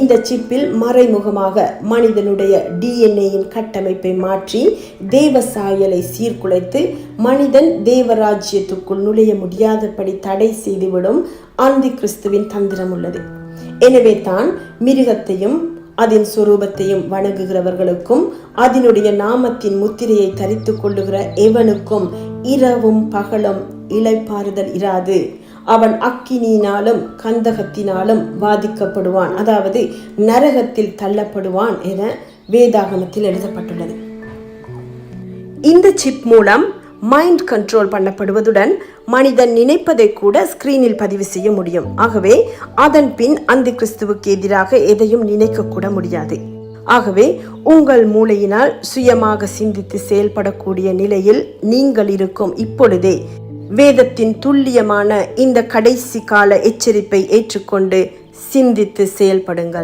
இந்த சிப்பில் மறைமுகமாக மனிதனுடைய டிஎன்ஏயின் கட்டமைப்பை மாற்றி தேவ சாயலை சீர்குலைத்து மனிதன் தேவராஜ்யத்துக்குள் நுழைய முடியாதபடி தடை செய்துவிடும் அந்தி கிறிஸ்துவின் தந்திரம் உள்ளது. எனவே தான் மிருகத்தையும் அதன் சொரூபத்தையும் வணங்குகிறவர்களுக்கும் அதனுடைய நாமத்தின் முத்திரையை தரித்து கொள்ளுகிற எவனுக்கும் இரவும் பகலும் இளைப்பாறுதல் இராது. அவன் அக்கினியினாலும் கந்தகத்தினாலும் வாதிக்கப்படுவான், அதாவது நரகத்தில் தள்ளப்படுவான் என வேதாகமத்தில் எழுதப்பட்டுள்ளது. இந்த சிப் மூலம் மைண்ட் கண்ட்ரோல் பண்ணப்படுவதுடன் மனிதன் நினைப்பதை கூட ஸ்கிரீனில் பதிவு செய்ய முடியும். ஆகவே அதன் பின் அந்தி கிறிஸ்துவுக்கு எதிராக எதையும் நினைக்க கூட முடியாது. ஆகவே உங்கள் மூளையினால் சுயமாக சிந்தித்து செயல்படக்கூடிய நிலையில் நீங்கள் இருக்கும் இப்பொழுதே வேதத்தின் துல்லியமான இந்த கடைசி கால எச்சரிப்பை ஏற்றுக்கொண்டு சிந்தித்து செயல்படுங்கள்.